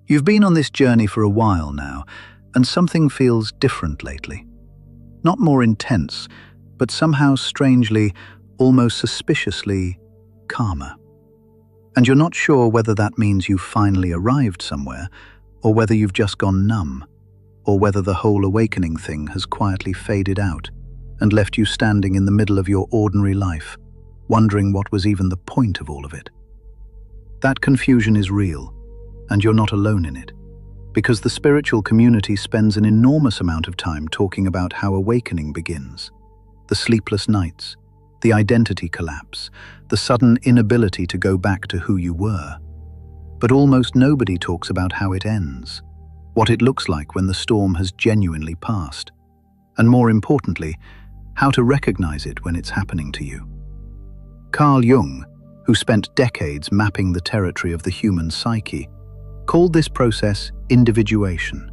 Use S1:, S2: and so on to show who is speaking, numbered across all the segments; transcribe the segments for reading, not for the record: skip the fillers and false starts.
S1: You've been on this journey for a while now, and something feels different lately. Not more intense, but somehow strangely, almost suspiciously calmer. And you're not sure whether that means you've finally arrived somewhere, or whether you've just gone numb, or whether the whole awakening thing has quietly faded out and left you standing in the middle of your ordinary life, wondering what was even the point of all of it. That confusion is real, and you're not alone in it, because the spiritual community spends an enormous amount of time talking about how awakening begins. The sleepless nights, the identity collapse, the sudden inability to go back to who you were. But almost nobody talks about how it ends, what it looks like when the storm has genuinely passed, and more importantly, how to recognize it when it's happening to you. Carl Jung, who spent decades mapping the territory of the human psyche, called this process individuation,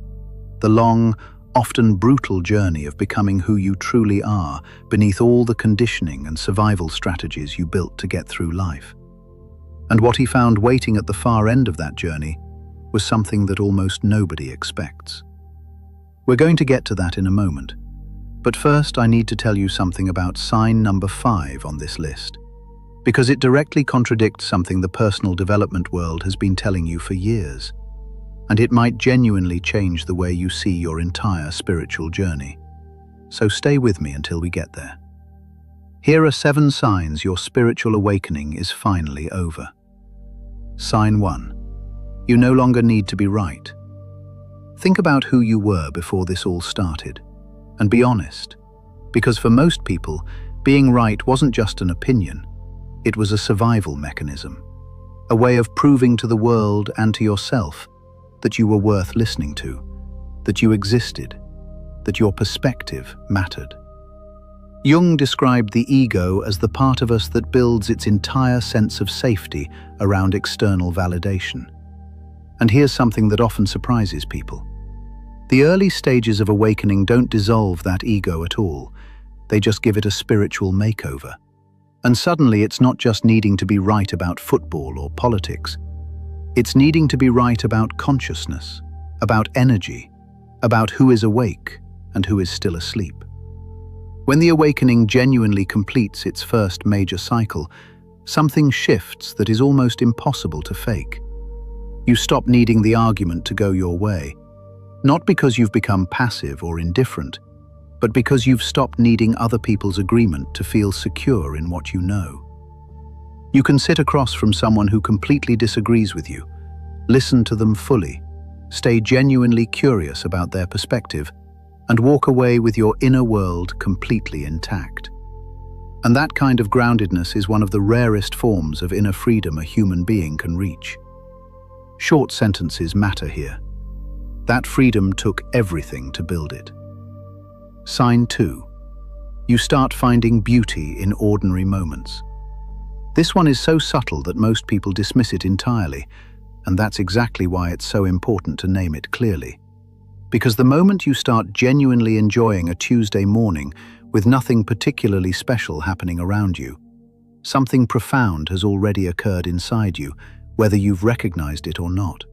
S1: the long, often brutal journey of becoming who you truly are beneath all the conditioning and survival strategies you built to get through life. And what he found waiting at the far end of that journey was something that almost nobody expects. We're going to get to that in a moment, but first I need to tell you something about sign number 5 on this list, because it directly contradicts something the personal development world has been telling you for years, and it might genuinely change the way you see your entire spiritual journey. So stay with me until we get there. Here are 7 signs your spiritual awakening is finally over. Sign 1. You no longer need to be right. Think about who you were before this all started, and be honest, because for most people, being right wasn't just an opinion, it was a survival mechanism, a way of proving to the world and to yourself that you were worth listening to, that you existed, that your perspective mattered. Jung described the ego as the part of us that builds its entire sense of safety around external validation. And here's something that often surprises people. The early stages of awakening don't dissolve that ego at all. They just give it a spiritual makeover. And suddenly it's not just needing to be right about football or politics. It's needing to be right about consciousness, about energy, about who is awake and who is still asleep. When the awakening genuinely completes its first major cycle, something shifts that is almost impossible to fake. You stop needing the argument to go your way, not because you've become passive or indifferent, but because you've stopped needing other people's agreement to feel secure in what you know. You can sit across from someone who completely disagrees with you, listen to them fully, stay genuinely curious about their perspective, and walk away with your inner world completely intact. And that kind of groundedness is one of the rarest forms of inner freedom a human being can reach. Short sentences matter here. That freedom took everything to build it. Sign 2. You start finding beauty in ordinary moments. This one is so subtle that most people dismiss it entirely, and that's exactly why it's so important to name it clearly. Because the moment you start genuinely enjoying a Tuesday morning with nothing particularly special happening around you, something profound has already occurred inside you, whether you've recognized it or not.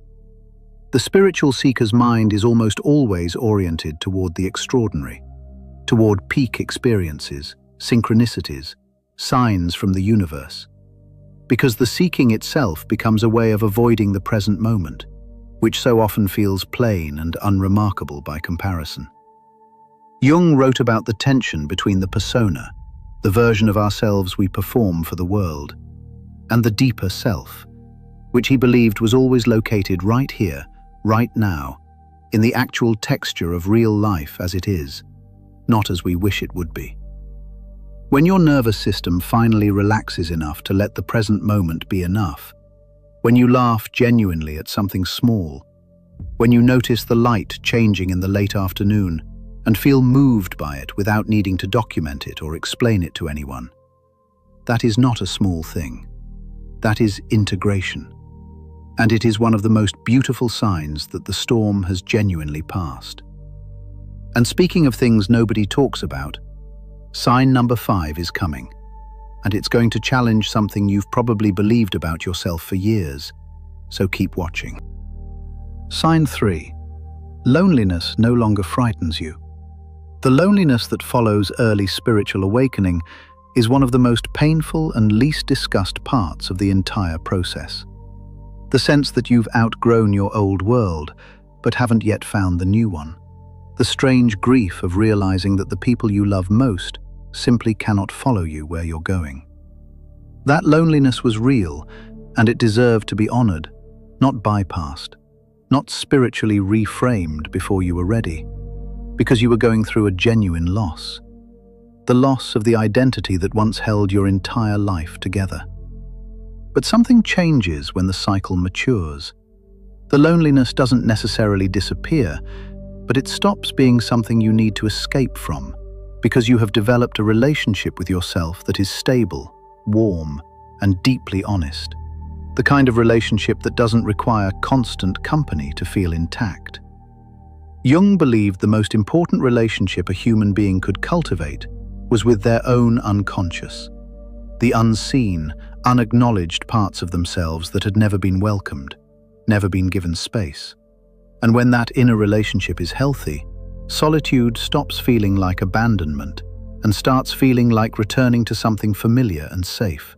S1: The spiritual seeker's mind is almost always oriented toward the extraordinary, toward peak experiences, synchronicities, signs from the universe. Because the seeking itself becomes a way of avoiding the present moment, which so often feels plain and unremarkable by comparison. Jung wrote about the tension between the persona, the version of ourselves we perform for the world, and the deeper self, which he believed was always located right here, right now, in the actual texture of real life as it is, not as we wish it would be. When your nervous system finally relaxes enough to let the present moment be enough, when you laugh genuinely at something small, when you notice the light changing in the late afternoon and feel moved by it without needing to document it or explain it to anyone, that is not a small thing. That is integration. And it is one of the most beautiful signs that the storm has genuinely passed. And speaking of things nobody talks about, sign number 5 is coming, and it's going to challenge something you've probably believed about yourself for years, so keep watching. Sign 3. Loneliness no longer frightens you. The loneliness that follows early spiritual awakening is one of the most painful and least discussed parts of the entire process. The sense that you've outgrown your old world, but haven't yet found the new one. The strange grief of realizing that the people you love most simply cannot follow you where you're going. That loneliness was real, and it deserved to be honored, not bypassed, not spiritually reframed before you were ready, because you were going through a genuine loss. The loss of the identity that once held your entire life together. But something changes when the cycle matures. The loneliness doesn't necessarily disappear, but it stops being something you need to escape from, because you have developed a relationship with yourself that is stable, warm, and deeply honest. The kind of relationship that doesn't require constant company to feel intact. Jung believed the most important relationship a human being could cultivate was with their own unconscious, the unseen, unacknowledged parts of themselves that had never been welcomed, never been given space. And when that inner relationship is healthy, solitude stops feeling like abandonment and starts feeling like returning to something familiar and safe.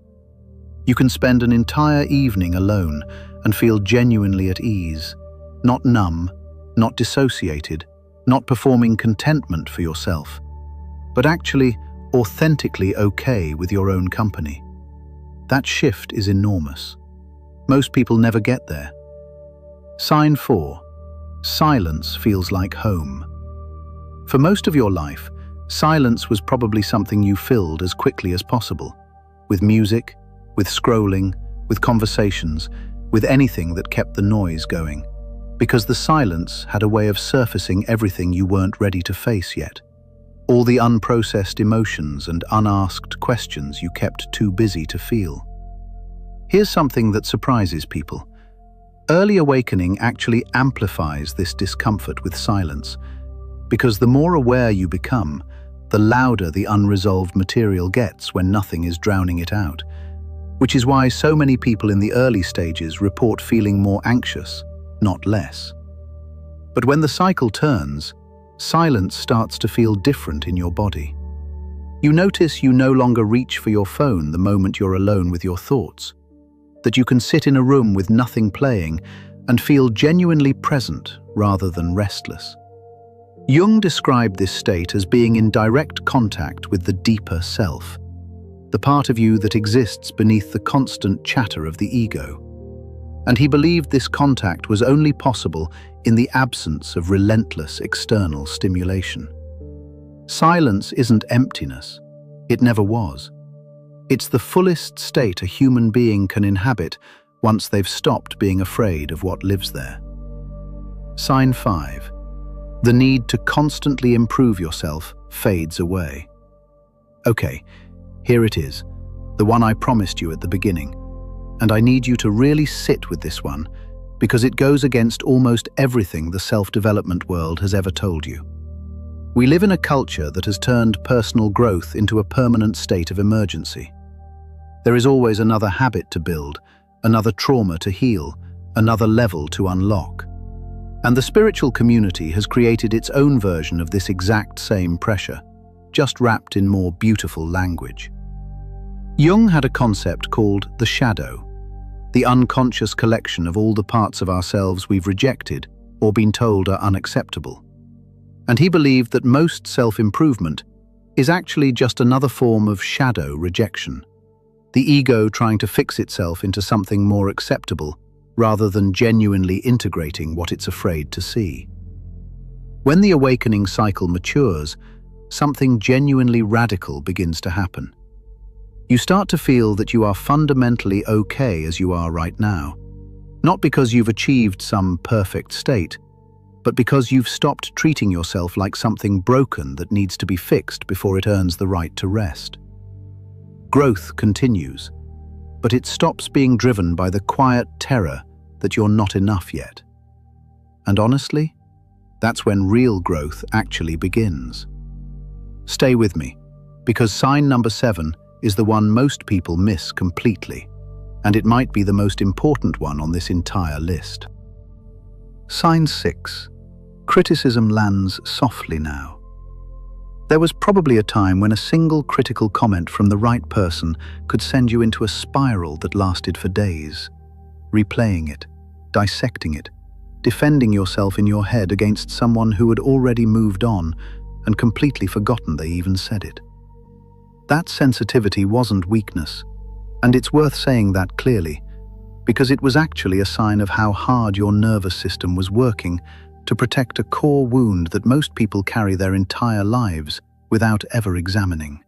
S1: You can spend an entire evening alone and feel genuinely at ease, not numb, not dissociated, not performing contentment for yourself, but actually authentically okay with your own company. That shift is enormous. Most people never get there. Sign 4. Silence feels like home. For most of your life, silence was probably something you filled as quickly as possible, with music, with scrolling, with conversations, with anything that kept the noise going, because the silence had a way of surfacing everything you weren't ready to face yet. All the unprocessed emotions and unasked questions you kept too busy to feel. Here's something that surprises people. Early awakening actually amplifies this discomfort with silence, because the more aware you become, the louder the unresolved material gets when nothing is drowning it out, which is why so many people in the early stages report feeling more anxious, not less. But when the cycle turns, silence starts to feel different in your body. You notice you no longer reach for your phone the moment you're alone with your thoughts, that you can sit in a room with nothing playing and feel genuinely present rather than restless. Jung described this state as being in direct contact with the deeper self, the part of you that exists beneath the constant chatter of the ego. And he believed this contact was only possible in the absence of relentless external stimulation. Silence isn't emptiness. It never was. It's the fullest state a human being can inhabit once they've stopped being afraid of what lives there. Sign 5. The need to constantly improve yourself fades away. Okay, here it is, the one I promised you at the beginning. And I need you to really sit with this one, because it goes against almost everything the self-development world has ever told you. We live in a culture that has turned personal growth into a permanent state of emergency. There is always another habit to build, another trauma to heal, another level to unlock. And the spiritual community has created its own version of this exact same pressure, just wrapped in more beautiful language. Jung had a concept called the shadow, the unconscious collection of all the parts of ourselves we've rejected or been told are unacceptable. And he believed that most self-improvement is actually just another form of shadow rejection, the ego trying to fix itself into something more acceptable rather than genuinely integrating what it's afraid to see. When the awakening cycle matures, something genuinely radical begins to happen. You start to feel that you are fundamentally okay as you are right now, not because you've achieved some perfect state, but because you've stopped treating yourself like something broken that needs to be fixed before it earns the right to rest. Growth continues, but it stops being driven by the quiet terror that you're not enough yet. And honestly, that's when real growth actually begins. Stay with me, because sign number 7 is the one most people miss completely, and it might be the most important one on this entire list. Sign 6. Criticism lands softly now. There was probably a time when a single critical comment from the right person could send you into a spiral that lasted for days. Replaying it, dissecting it, defending yourself in your head against someone who had already moved on and completely forgotten they even said it. That sensitivity wasn't weakness, and it's worth saying that clearly, because it was actually a sign of how hard your nervous system was working to protect a core wound that most people carry their entire lives without ever examining.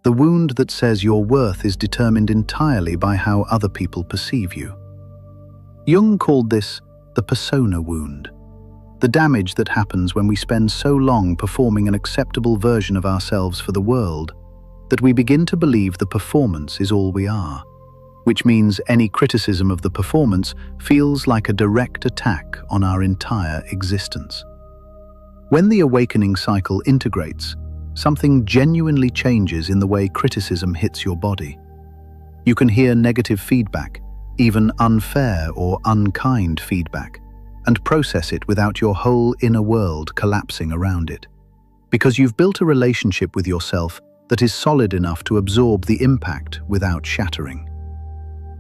S1: The wound that says your worth is determined entirely by how other people perceive you. Jung called this the persona wound, the damage that happens when we spend so long performing an acceptable version of ourselves for the world that we begin to believe the performance is all we are, which means any criticism of the performance feels like a direct attack on our entire existence. When the awakening cycle integrates, something genuinely changes in the way criticism hits your body. You can hear negative feedback, even unfair or unkind feedback, and process it without your whole inner world collapsing around it. Because you've built a relationship with yourself that is solid enough to absorb the impact without shattering.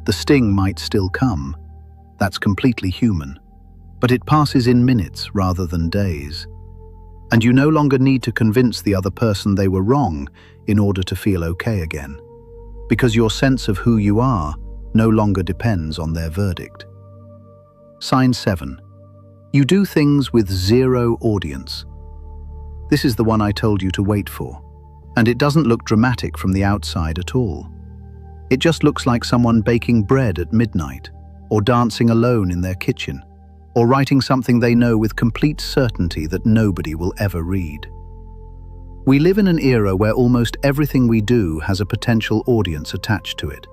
S1: The sting might still come. That's completely human. But it passes in minutes rather than days. And you no longer need to convince the other person they were wrong in order to feel okay again. Because your sense of who you are no longer depends on their verdict. Sign 7. You do things with zero audience. This is the one I told you to wait for. And it doesn't look dramatic from the outside at all. It just looks like someone baking bread at midnight, or dancing alone in their kitchen, or writing something they know with complete certainty that nobody will ever read. We live in an era where almost everything we do has a potential audience attached to it,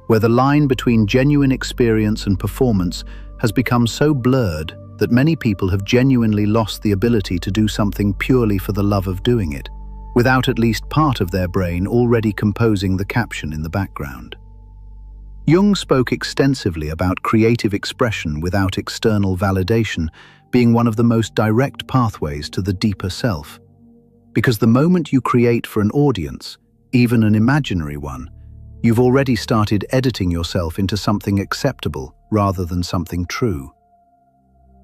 S1: where the line between genuine experience and performance has become so blurred that many people have genuinely lost the ability to do something purely for the love of doing it, without at least part of their brain already composing the caption in the background. Jung spoke extensively about creative expression without external validation being one of the most direct pathways to the deeper self. Because the moment you create for an audience, even an imaginary one, you've already started editing yourself into something acceptable rather than something true.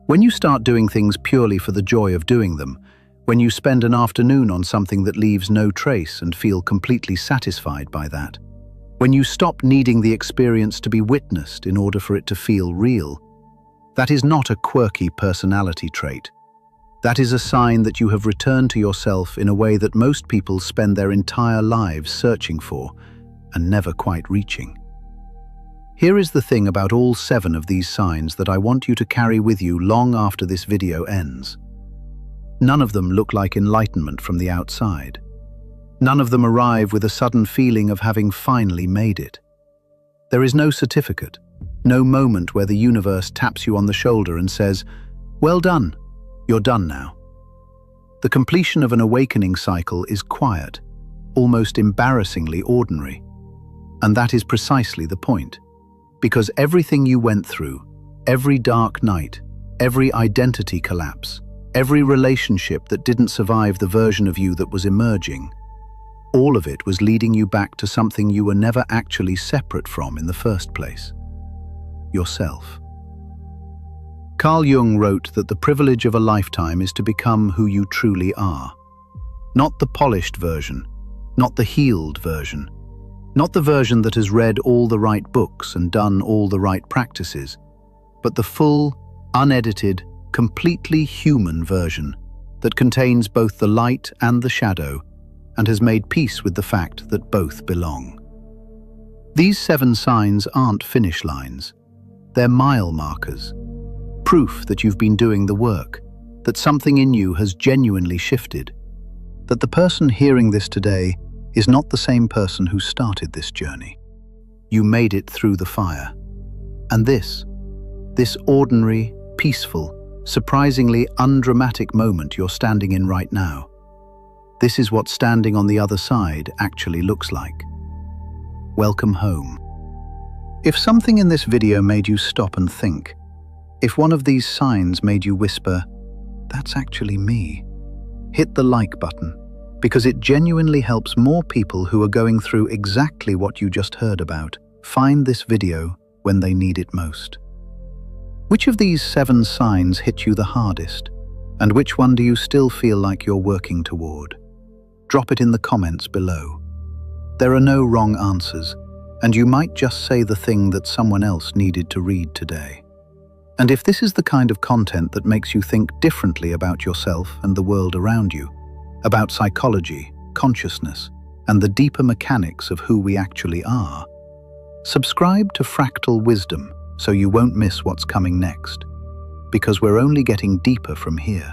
S1: When you start doing things purely for the joy of doing them, when you spend an afternoon on something that leaves no trace and feel completely satisfied by that, when you stop needing the experience to be witnessed in order for it to feel real, that is not a quirky personality trait. That is a sign that you have returned to yourself in a way that most people spend their entire lives searching for and never quite reaching. Here is the thing about all 7 of these signs that I want you to carry with you long after this video ends. None of them look like enlightenment from the outside. None of them arrive with a sudden feeling of having finally made it. There is no certificate, no moment where the universe taps you on the shoulder and says, "Well done, you're done now." The completion of an awakening cycle is quiet, almost embarrassingly ordinary. And that is precisely the point. Because everything you went through, every dark night, every identity collapse, every relationship that didn't survive the version of you that was emerging, all of it was leading you back to something you were never actually separate from in the first place: yourself. Carl Jung wrote that the privilege of a lifetime is to become who you truly are. Not the polished version, not the healed version, not the version that has read all the right books and done all the right practices, but the full, unedited, completely human version that contains both the light and the shadow and has made peace with the fact that both belong. These 7 signs aren't finish lines. They're mile markers. Proof that you've been doing the work, that something in you has genuinely shifted, that the person hearing this today is not the same person who started this journey. You made it through the fire. And this ordinary, peaceful, surprisingly undramatic moment you're standing in right now, this is what standing on the other side actually looks like. Welcome home. If something in this video made you stop and think, If one of these signs made you whisper, "That's actually me," hit the like button, because it genuinely helps more people who are going through exactly what you just heard about find this video when they need it most. Which of these 7 signs hit you the hardest? And which one do you still feel like you're working toward? Drop it in the comments below. There are no wrong answers, and you might just say the thing that someone else needed to read today. And if this is the kind of content that makes you think differently about yourself and the world around you, about psychology, consciousness, and the deeper mechanics of who we actually are, subscribe to Fractal Wisdom so you won't miss what's coming next, because we're only getting deeper from here.